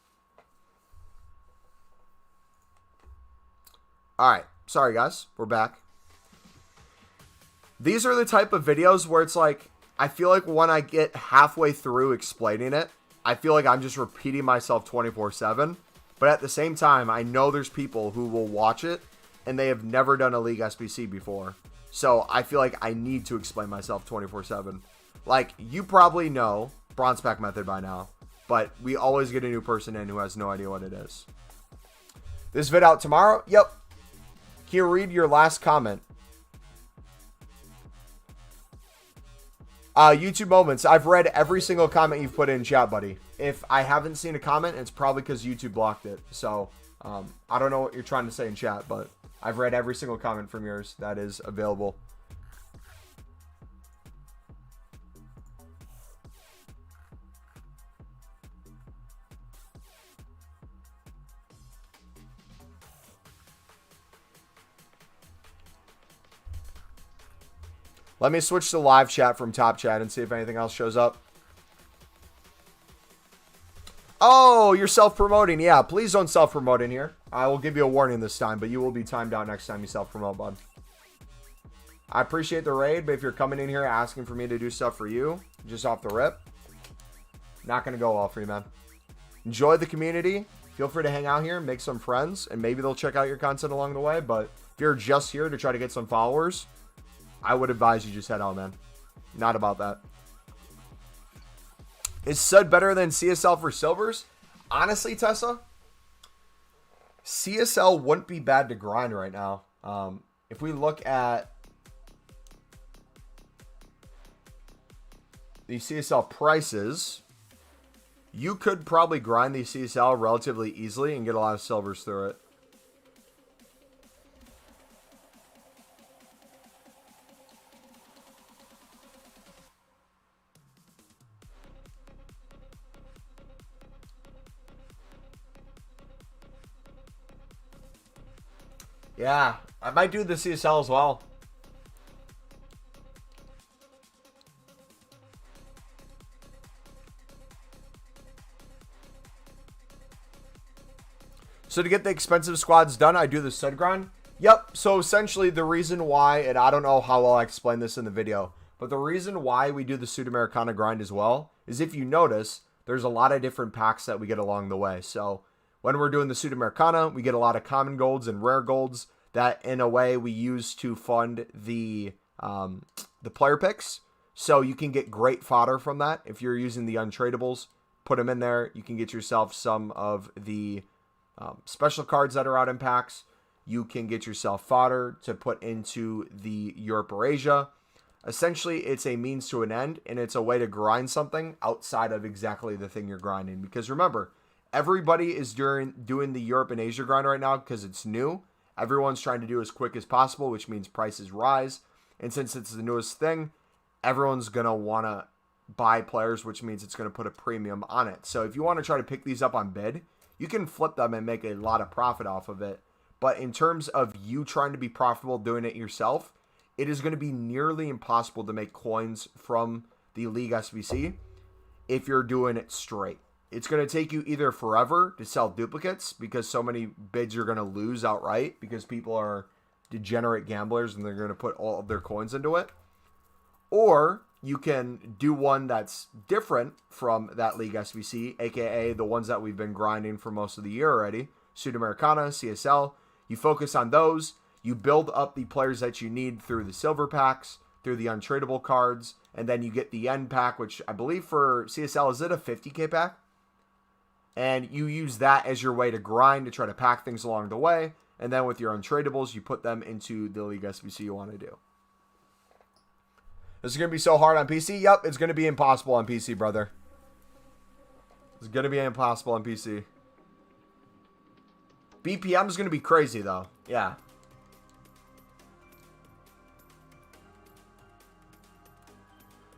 Alright. Sorry, guys. We're back. These are the type of videos where it's like, I feel like when I get halfway through explaining it, I feel like I'm just repeating myself 24/7. But at the same time, I know there's people who will watch it and they have never done a League SBC before. So I feel like I need to explain myself 24/7. Like, you probably know Bronze Pack method by now, but we always get a new person in who has no idea what it is. This vid out tomorrow? Yep. Can you read your last comment? YouTube moments. I've read every single comment you've put in chat, buddy. If I haven't seen a comment, it's probably because YouTube blocked it. So, I don't know what you're trying to say in chat, but I've read every single comment from yours that is available. Let me switch to live chat from top chat and see if anything else shows up. Oh, you're self-promoting. Yeah, please don't self-promote in here. I will give you a warning this time, but you will be timed out next time you self-promote, bud. I appreciate the raid, but if you're coming in here asking for me to do stuff for you, just off the rip, not going to go well for you, man. Enjoy the community. Feel free to hang out here, make some friends, and maybe they'll check out your content along the way. But if you're just here to try to get some followers, I would advise you just head out, man. Not about that. Is SUD better than CSL for silvers? Honestly, Tessa, CSL wouldn't be bad to grind right now. If we look at the CSL prices, you could probably grind the CSL relatively easily and get a lot of silvers through it. Yeah, I might do the CSL as well. So to get the expensive squads done, I do the stud grind. Yep, so essentially the reason why, and I don't know how well I explain this in the video, but the reason why we do the Sudamericana grind as well is if you notice, there's a lot of different packs that we get along the way. So when we're doing the Sudamericana, we get a lot of common golds and rare golds that in a way we use to fund the player picks. So you can get great fodder from that. If you're using the untradables, put them in there. You can get yourself some of the special cards that are out in packs. You can get yourself fodder to put into the Europe or Asia. Essentially, it's a means to an end, and it's a way to grind something outside of exactly the thing you're grinding. Because remember, everybody is doing the Europe and Asia grind right now because it's new. Everyone's trying to do as quick as possible, which means prices rise. And since it's the newest thing, everyone's going to want to buy players, which means it's going to put a premium on it. So if you want to try to pick these up on bid, you can flip them and make a lot of profit off of it. But in terms of you trying to be profitable doing it yourself, it is going to be nearly impossible to make coins from the League SBC if you're doing it straight. It's going to take you either forever to sell duplicates because so many bids you're going to lose outright because people are degenerate gamblers and they're going to put all of their coins into it. Or you can do one that's different from that League SBC, aka the ones that we've been grinding for most of the year already, Sudamericana, CSL. You focus on those. You build up the players that you need through the silver packs, through the untradeable cards, and then you get the end pack, which I believe for CSL, is it a 50k pack? And you use that as your way to grind to try to pack things along the way. And then with your untradables, you put them into the League SBC you want to do. This is going to be so hard on PC. Yep, it's going to be impossible on PC, brother. It's going to be impossible on PC. BPM is going to be crazy, though. Yeah.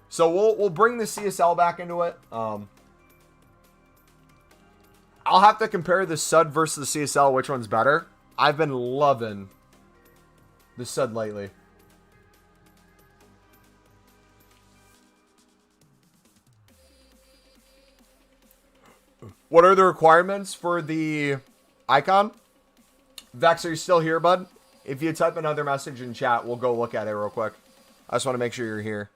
So we'll bring the CSL back into it. I'll have to compare the SUD versus the CSL. Which one's better? I've been loving the SUD lately. What are the requirements for the icon? Vex, are you still here, bud? If you type another message in chat, we'll go look at it real quick. I just want to make sure you're here,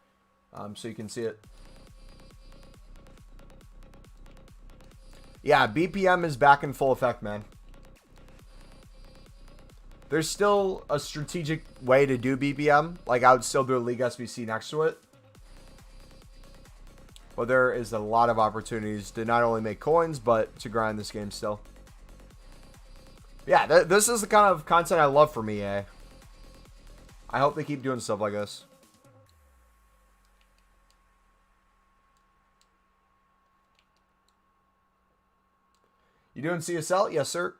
so you can see it. Yeah, BPM is back in full effect, man. There's still a strategic way to do BPM. Like, I would still do a League SBC next to it. But there is a lot of opportunities to not only make coins, but to grind this game still. Yeah, this is the kind of content I love from EA. I hope they keep doing stuff like this. You doing CSL? Yes, sir.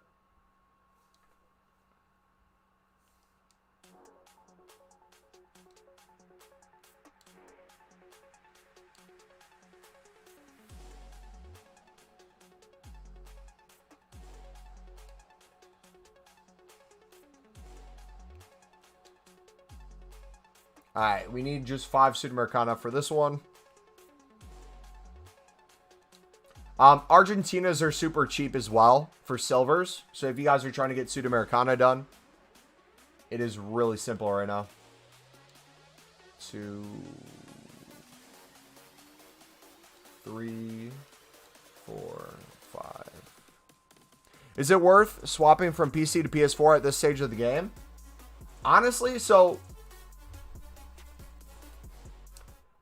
Alright, we need just 5 Sudamericana for this one. Argentinas are super cheap as well for silvers. So if you guys are trying to get Sudamericana done, it is really simple right now. 2, 3, 4, 5. Is it worth swapping from PC to PS4 at this stage of the game? Honestly, so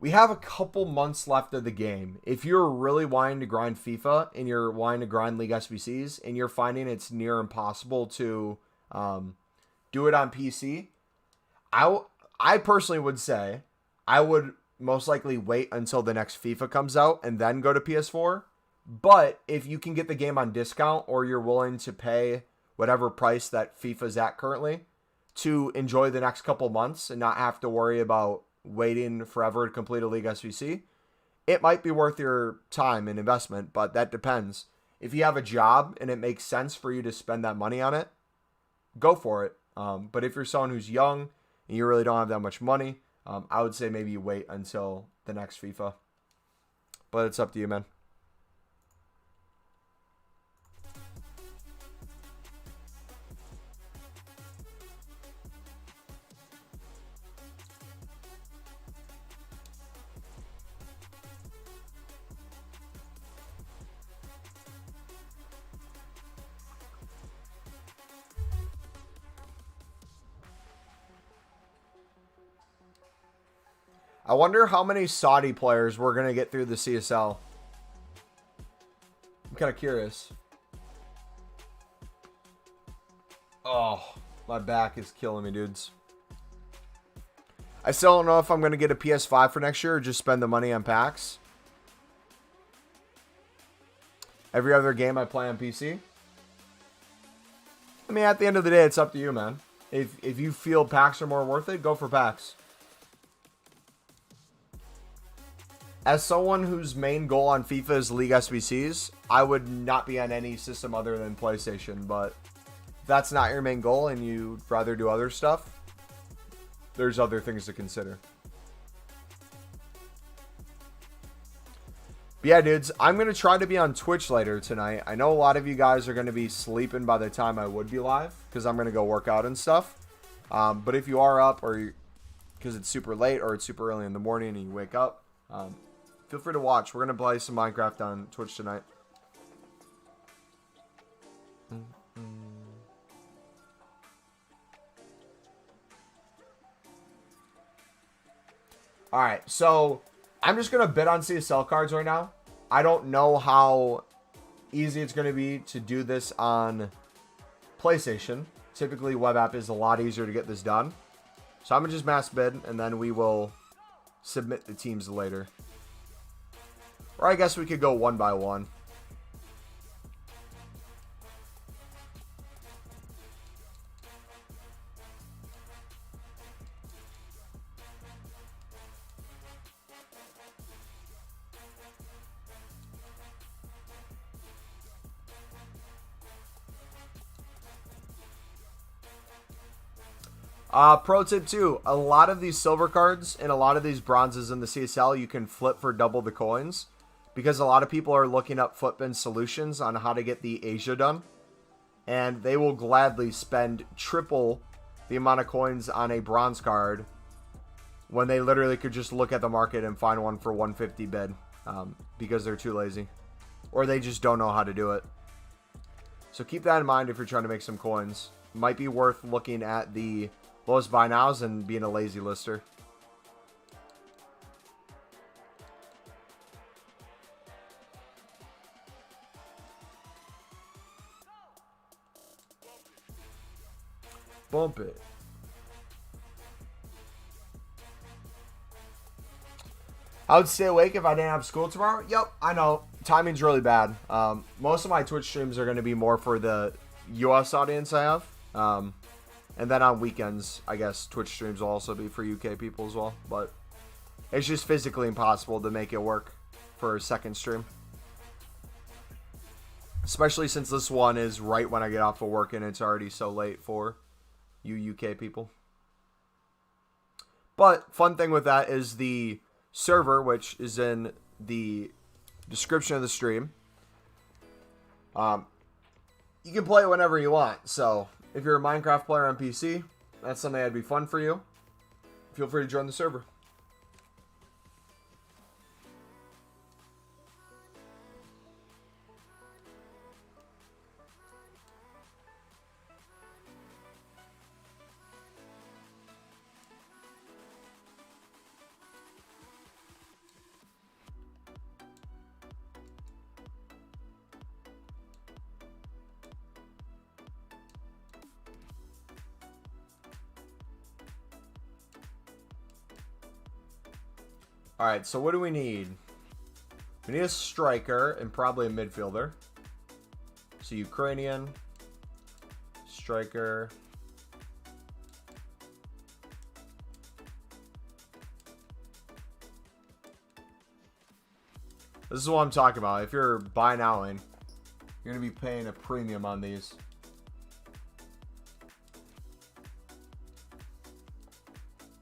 we have a couple months left of the game. If you're really wanting to grind FIFA and you're wanting to grind League SBCs and you're finding it's near impossible to do it on PC, I personally would say I would most likely wait until the next FIFA comes out and then go to PS4. But if you can get the game on discount or you're willing to pay whatever price that FIFA's at currently to enjoy the next couple months and not have to worry about waiting forever to complete a League SBC, it might be worth your time and investment, but that depends. If you have a job and it makes sense for you to spend that money on it, go for it. But if you're someone who's young and you really don't have that much money, I would say maybe you wait until the next FIFA. But it's up to you, man. I wonder how many Saudi players we're going to get through the CSL. I'm kind of curious. Oh, my back is killing me, dudes. I still don't know if I'm going to get a PS5 for next year or just spend the money on packs. Every other game I play on PC. I mean, at the end of the day, it's up to you, man. If you feel packs are more worth it, go for packs. As someone whose main goal on FIFA is League SBCs, I would not be on any system other than PlayStation, but if that's not your main goal and you'd rather do other stuff, there's other things to consider. But yeah, dudes, I'm going to try to be on Twitch later tonight. I know a lot of you guys are going to be sleeping by the time I would be live because I'm going to go work out and stuff. But if you are up or because it's super late or it's super early in the morning and you wake up, feel free to watch. We're going to play some Minecraft on Twitch tonight. Alright, so I'm just going to bid on CSL cards right now. I don't know how easy it's going to be to do this on PlayStation. Typically, web app is a lot easier to get this done. So I'm going to just mass bid, and then we will submit the teams later. Or I guess we could go one by one. Pro tip too, a lot of these silver cards and a lot of these bronzes in the CSL you can flip for double the coins, because a lot of people are looking up flipping solutions on how to get the Asia done, and they will gladly spend triple the amount of coins on a bronze card when they literally could just look at the market and find one for 150 bid, because they're too lazy or they just don't know how to do it. So keep that in mind if you're trying to make some coins. Might be worth looking at the lowest buy nows and being a lazy lister. Bump it. I would stay awake if I didn't have school tomorrow. Yep, I know. Timing's really bad. Most of my Twitch streams are going to be more for the US audience I have. And then on weekends, I guess Twitch streams will also be for UK people as well. But it's just physically impossible to make it work for a second stream. Especially since this one is right when I get off of work and it's already so late for you UK people. But fun thing with that is the server, which is in the description of the stream. You can play it whenever you want. So if you're a Minecraft player on PC, that's something that'd be fun for you. Feel free to join the server. Alright, so what do we need? We need a striker and probably a midfielder. So Ukrainian, striker. This is what I'm talking about. If you're buy nowing, you're going to be paying a premium on these.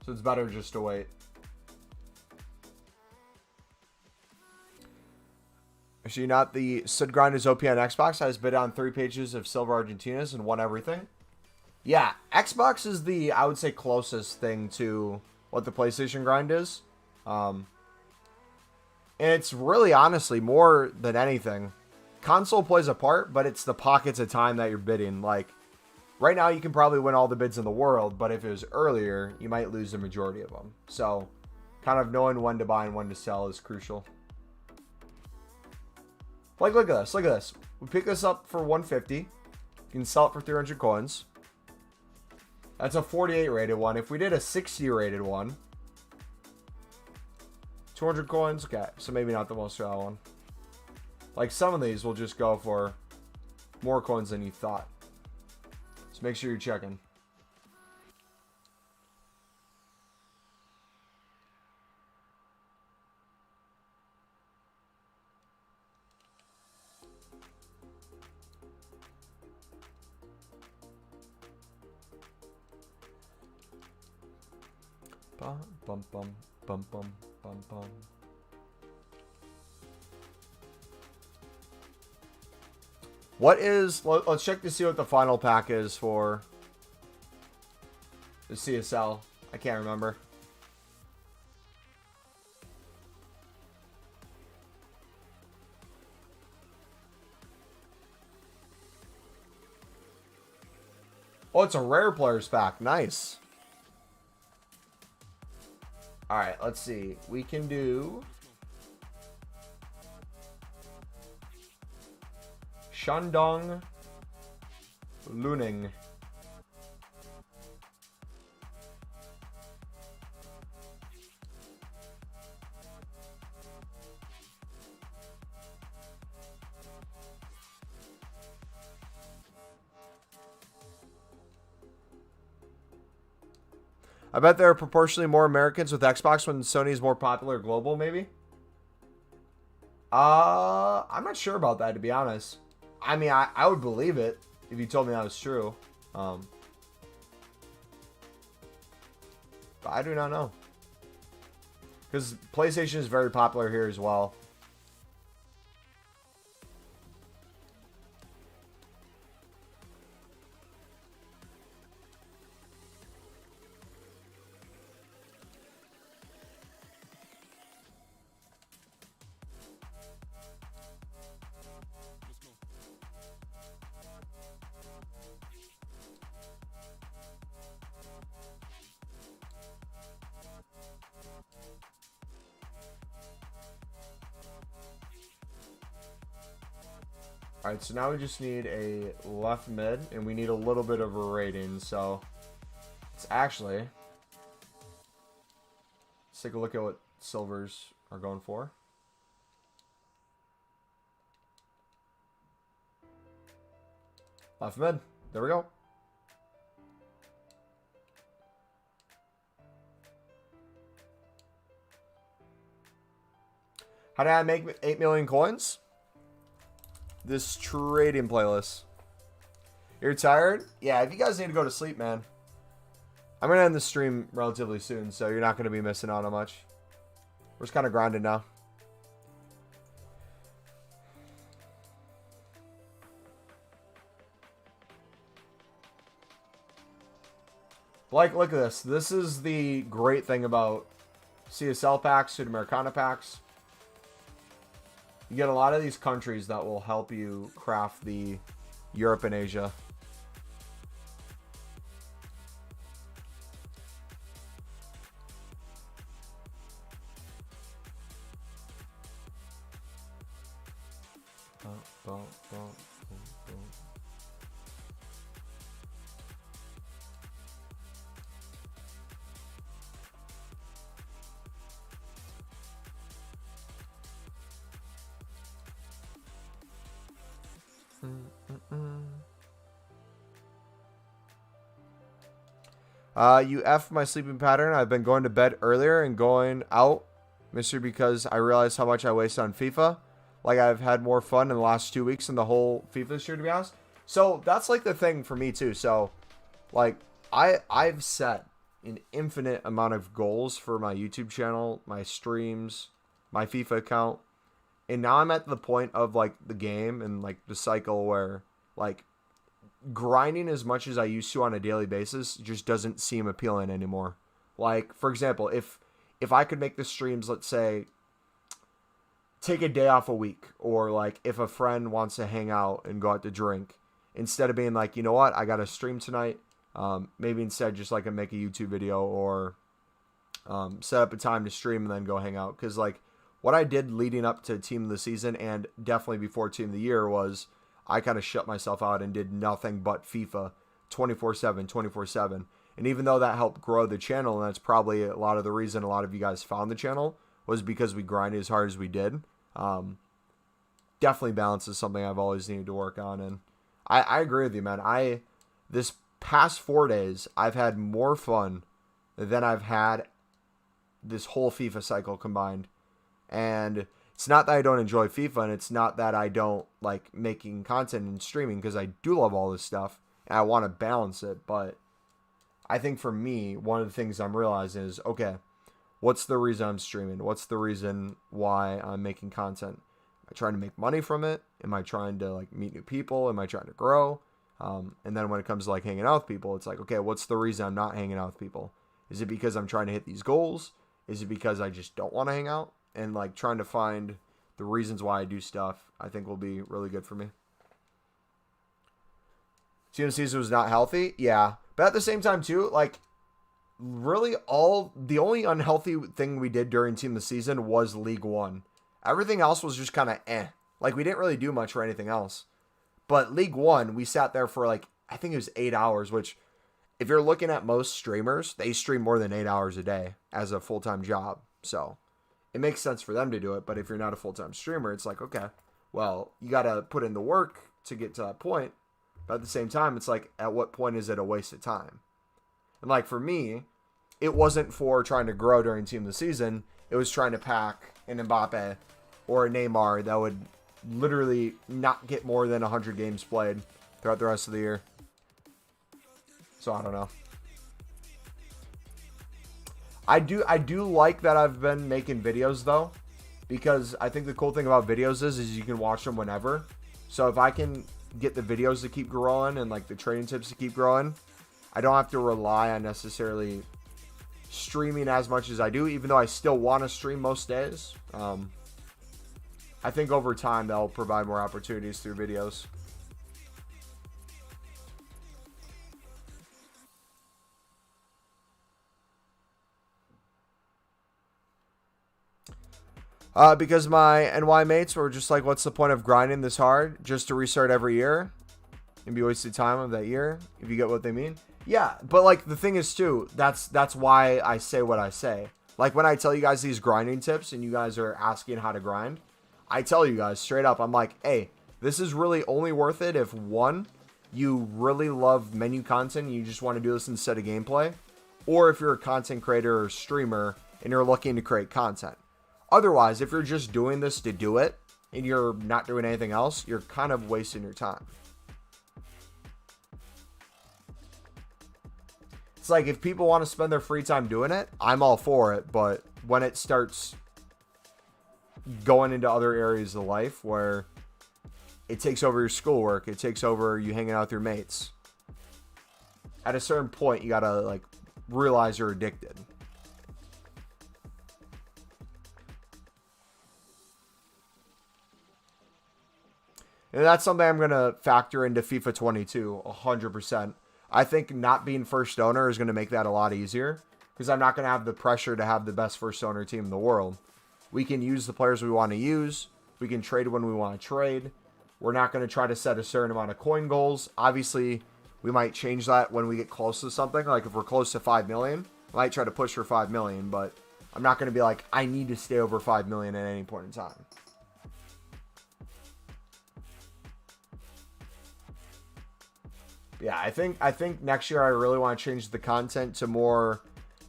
So it's better just to wait. Actually, not the Sid Grinders OP on Xbox. I was bid on 3 pages of Silver Argentinas and won everything. Yeah, Xbox is the, I would say, closest thing to what the PlayStation grind is. And it's really, honestly, more than anything, console plays a part, but it's the pockets of time that you're bidding. Like, right now you can probably win all the bids in the world, but if it was earlier, you might lose the majority of them. So, kind of knowing when to buy and when to sell is crucial. Like, look at this. Look at this. We pick this up for 150. You can sell it for 300 coins. That's a 48 rated one. If we did a 60 rated one, 200 coins. Okay, so maybe not the most rare one. Like, some of these will just go for more coins than you thought. So make sure you're checking. Bum, bum, bum, bum, bum, bum, bum. What is... Let's check to see what the final pack is for the CSL. I can't remember. Oh, it's a rare players pack. Nice. Alright, let's see. We can do Shandong Luning. I bet there are proportionally more Americans with Xbox when Sony is more popular global, maybe? I'm not sure about that, to be honest. I mean, I would believe it if you told me that was true. But I do not know. Because PlayStation is very popular here as well. Alright, so now we just need a left mid, and we need a little bit of a rating, so it's actually, let's take a look at what silvers are going for. Left mid, there we go. How did I make 8 million coins? This trading playlist. You're tired? Yeah, if you guys need to go to sleep, man. I'm going to end the stream relatively soon, so you're not going to be missing out on much. We're just kind of grinding now. Like, look at this. This is the great thing about CSL packs, Sudamericana packs. You get a lot of these countries that will help you craft the Europe and Asia. You F my sleeping pattern. I've been going to bed earlier and going out, mister, because I realized how much I waste on FIFA. Like, I've had more fun in the last 2 weeks than the whole FIFA this year, to be honest. So that's like the thing for me too. So like I've set an infinite amount of goals for my YouTube channel, my streams, my FIFA account. And now I'm at the point of like the game and like the cycle where like grinding as much as I used to on a daily basis just doesn't seem appealing anymore. Like, for example, if I could make the streams, let's say, take a day off a week, or like if a friend wants to hang out and go out to drink, instead of being like, you know what, I got to stream tonight, maybe instead just like make a YouTube video or set up a time to stream and then go hang out. Because like what I did leading up to Team of the Season and definitely before Team of the Year was I kind of shut myself out and did nothing but FIFA 24/7, 24/7. And even though that helped grow the channel, and that's probably a lot of the reason a lot of you guys found the channel, was because we grinded as hard as we did. Definitely balance is something I've always needed to work on. And I agree with you, man. This past 4 days, I've had more fun than I've had this whole FIFA cycle combined. And it's not that I don't enjoy FIFA, and it's not that I don't like making content and streaming, because I do love all this stuff and I want to balance it. But I think for me, one of the things I'm realizing is, okay, what's the reason I'm streaming? What's the reason why I'm making content? Am I trying to make money from it? Am I trying to like meet new people? Am I trying to grow? And then when it comes to like hanging out with people, it's like, okay, what's the reason I'm not hanging out with people? Is it because I'm trying to hit these goals? Is it because I just don't want to hang out? And like trying to find the reasons why I do stuff, I think will be really good for me. Team of the Season was not healthy. Yeah. But at the same time too, like really the only unhealthy thing we did during Team of the Season was League One. Everything else was just kind of eh. Like we didn't really do much for anything else. But League One, we sat there for like, I think it was 8 hours, which if you're looking at most streamers, they stream more than 8 hours a day as a full-time job. So it makes sense for them to do it. But if you're not a full-time streamer, it's like, okay, well, you got to put in the work to get to that point. But at the same time, it's like, at what point is it a waste of time? And like for me, it wasn't for trying to grow during Team of the Season. It was trying to pack an Mbappe or a Neymar that would literally not get more than 100 games played throughout the rest of the year. So I don't know. I do like that I've been making videos though, because I think the cool thing about videos is you can watch them whenever. So if I can get the videos to keep growing and like the trading tips to keep growing, I don't have to rely on necessarily streaming as much as I do, even though I still want to stream most days. I think over time that'll provide more opportunities through videos. Because my NY mates were just like, what's the point of grinding this hard just to restart every year and be wasted time of that year, if you get what they mean? Yeah, but like the thing is too, that's why I say what I say. Like when I tell you guys these grinding tips and you guys are asking how to grind, I tell you guys straight up, I'm like, hey, this is really only worth it if one, you really love menu content and you just want to do this instead of gameplay, or if you're a content creator or streamer and you're looking to create content. Otherwise, if you're just doing this to do it and you're not doing anything else, you're kind of wasting your time. It's like if people want to spend their free time doing it, I'm all for it. But when it starts going into other areas of life where it takes over your schoolwork, it takes over you hanging out with your mates, at a certain point, you got to like realize you're addicted. And that's something I'm going to factor into FIFA 22 100%. I think not being first owner is going to make that a lot easier, because I'm not going to have the pressure to have the best first owner team in the world. We can use the players we want to use. We can trade when we want to trade. We're not going to try to set a certain amount of coin goals. Obviously, we might change that when we get close to something. Like if we're close to 5 million, I might try to push for 5 million, but I'm not going to be like, I need to stay over 5 million at any point in time. Yeah, I think next year I really want to change the content to more,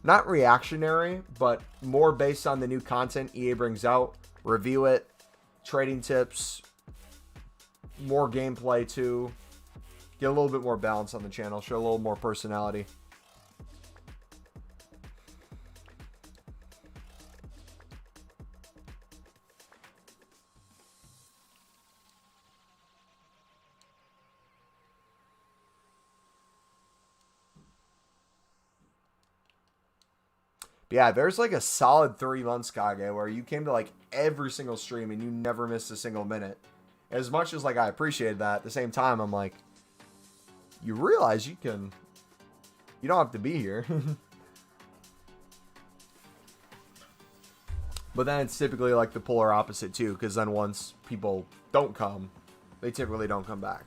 not reactionary, but more based on the new content EA brings out. Review it, trading tips, more gameplay too. Get a little bit more balance on the channel, show a little more personality. Yeah, there's like a solid 3 months, Kage, where you came to like every single stream and you never missed a single minute. As much as like I appreciated that, at the same time, I'm like, you realize you don't have to be here. But then it's typically like the polar opposite too, because then once people don't come, they typically don't come back.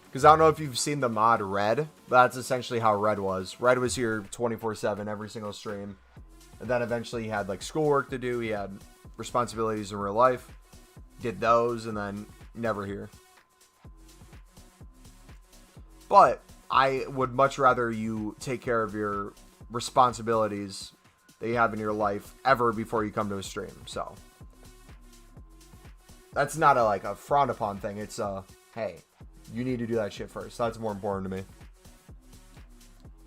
Because I don't know if you've seen the mod Red, but that's essentially how Red was. Red was here 24/7 every single stream. And then eventually he had like schoolwork to do. He had responsibilities in real life. Did those and then never here. But I would much rather you take care of your responsibilities that you have in your life ever before you come to a stream. So that's not a frowned upon thing. It's hey, you need to do that shit first. That's more important to me.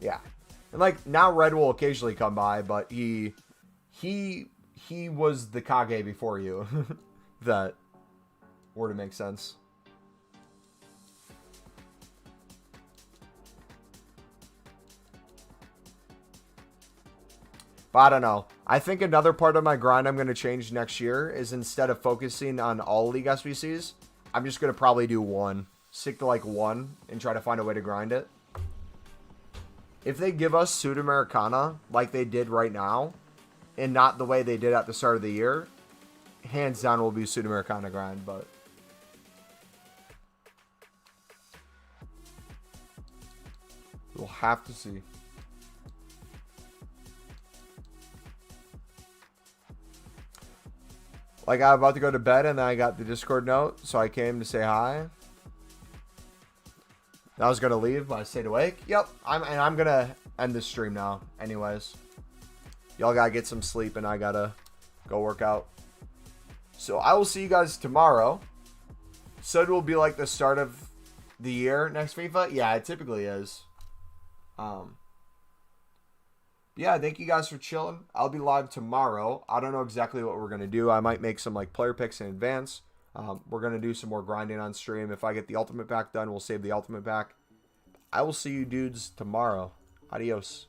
Yeah. And like now Red will occasionally come by, but he was the Kage before you. That were to make sense. But I don't know. I think another part of my grind I'm going to change next year is instead of focusing on all League SBCs, I'm just going to probably do one. Stick to like one and try to find a way to grind it. If they give us Sudamericana like they did right now, and not the way they did at the start of the year, hands down will be Sudamericana grind, but we'll have to see. Like, I'm about to go to bed, and then I got the Discord note, so I came to say hi. I was gonna leave, but I stayed awake. Yep, I'm gonna end this stream now. Anyways, y'all gotta get some sleep, and I gotta go work out. So I will see you guys tomorrow. So it will be like the start of the year next FIFA. Yeah, it typically is. Yeah, thank you guys for chilling. I'll be live tomorrow. I don't know exactly what we're gonna do. I might make some like player picks in advance. We're going to do some more grinding on stream. If I get the ultimate pack done, we'll save the ultimate pack. I will see you dudes tomorrow. Adios.